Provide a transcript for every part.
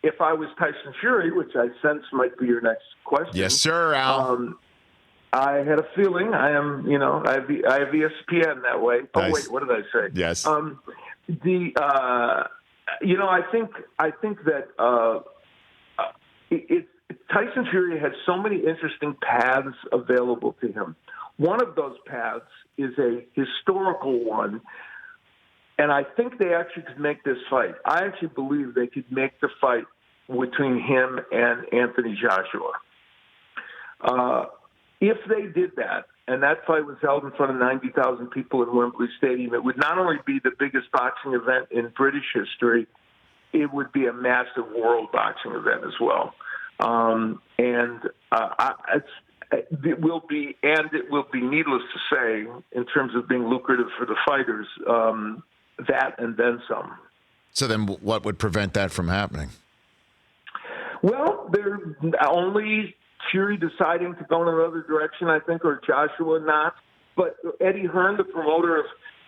if I was Tyson Fury, which I sense might be your next question. Yes, sir, Al. I had a feeling. I have ESPN that way. Oh, Nice. wait, what did I say? Yes. I think that Tyson Fury has so many interesting paths available to him. One of those paths is a historical one, and I think they actually could make this fight. I actually believe they could make the fight between him and Anthony Joshua. If they did that, and that fight was held in front of 90,000 people in Wembley Stadium, it would not only be the biggest boxing event in British history, it would be a massive world boxing event as well. It will be needless to say, in terms of being lucrative for the fighters, that and then some. So then what would prevent that from happening? Well, they're only Fury deciding to go in another direction, I think, or Joshua not. But Eddie Hearn, the promoter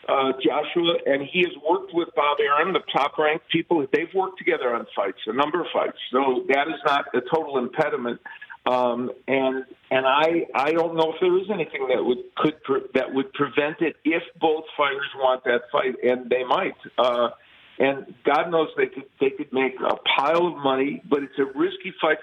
of Joshua, and he has worked with Bob Arum, the top-ranked people. They've worked together on fights, a number of fights. So that is not a total impediment. And I don't know if there is anything that would prevent it if both fighters want that fight, and they might. And God knows they could make a pile of money, but it's a risky fight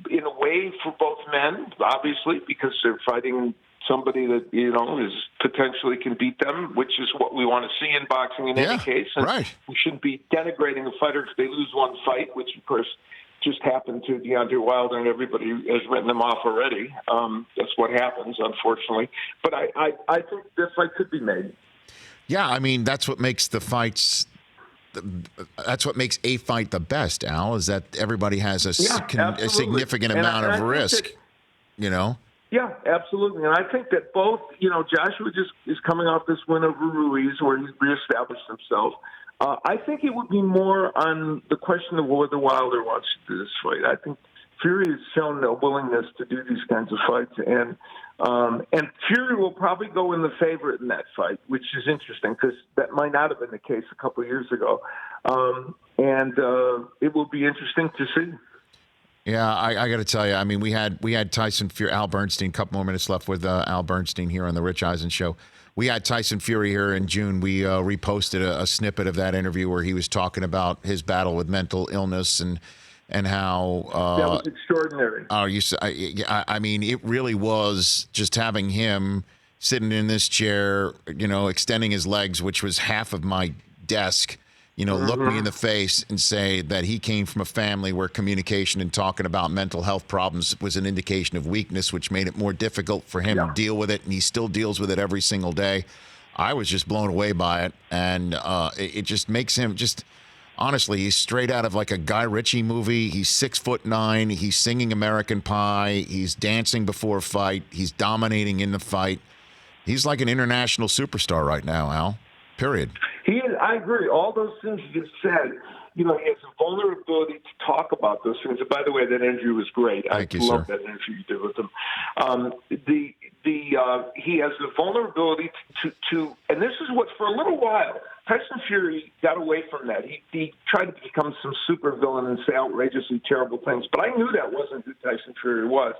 in a way for both men, obviously, because they're fighting somebody that, is potentially can beat them, which is what we want to see in boxing in any case. And right. We shouldn't be denigrating a fighter if they lose one fight, which, of course, just happened to Deontay Wilder, and everybody has written them off already. That's what happens, unfortunately. But I think this fight could be made. Yeah, I mean, that's what makes the fights... That's what makes a fight the best, Al, is that everybody has a significant amount of risk, Yeah, absolutely. And I think that both, Joshua just is coming off this win over Ruiz where he's reestablished himself. I think it would be more on the question of whether Wilder wants to do this fight. I think Fury has shown a willingness to do these kinds of fights, and Fury will probably go in the favorite in that fight, which is interesting because that might not have been the case a couple of years ago. And it will be interesting to see. Yeah, I got to tell you, I mean, we had Tyson Fury, Al Bernstein, a couple more minutes left with Al Bernstein here on the Rich Eisen Show. We had Tyson Fury here in June. We reposted a snippet of that interview where he was talking about his battle with mental illness and how that was extraordinary. I mean, it really was just having him sitting in this chair, extending his legs, which was half of my desk, look me in the face and say that he came from a family where communication and talking about mental health problems was an indication of weakness, which made it more difficult for him to deal with it, and he still deals with it every single day. I was just blown away by it, and it just makes him just... Honestly, he's straight out of like a Guy Ritchie movie. He's 6'9". He's singing American Pie. He's dancing before a fight. He's dominating in the fight. He's like an international superstar right now, Al. Period. He is. I agree. All those things you just said. He has a vulnerability to talk about those things. And by the way, that interview was great. Thank you, love sir. that interview you did with him. He has the vulnerability to, and this is what for a little while, Tyson Fury got away from that. He tried to become some supervillain and say outrageously terrible things, but I knew that wasn't who Tyson Fury was.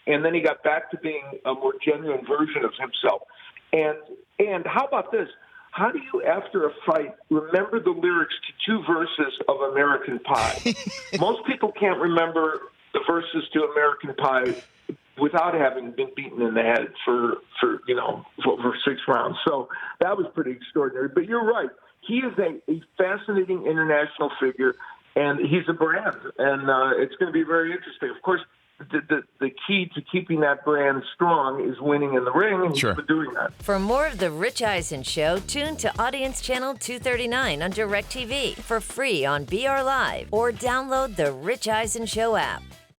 And then he got back to being a more genuine version of himself. And how about this? How do you, after a fight, remember the lyrics to two verses of American Pie? Most people can't remember the verses to American Pie without having been beaten in the head for 6 rounds. So that was pretty extraordinary. But you're right. He is a fascinating international figure, and he's a brand. And it's going to be very interesting. Of course, the key to keeping that brand strong is winning in the ring, and he's been doing that. For more of The Rich Eisen Show, tune to Audience Channel 239 on DirecTV for free on BR Live, or download the Rich Eisen Show app.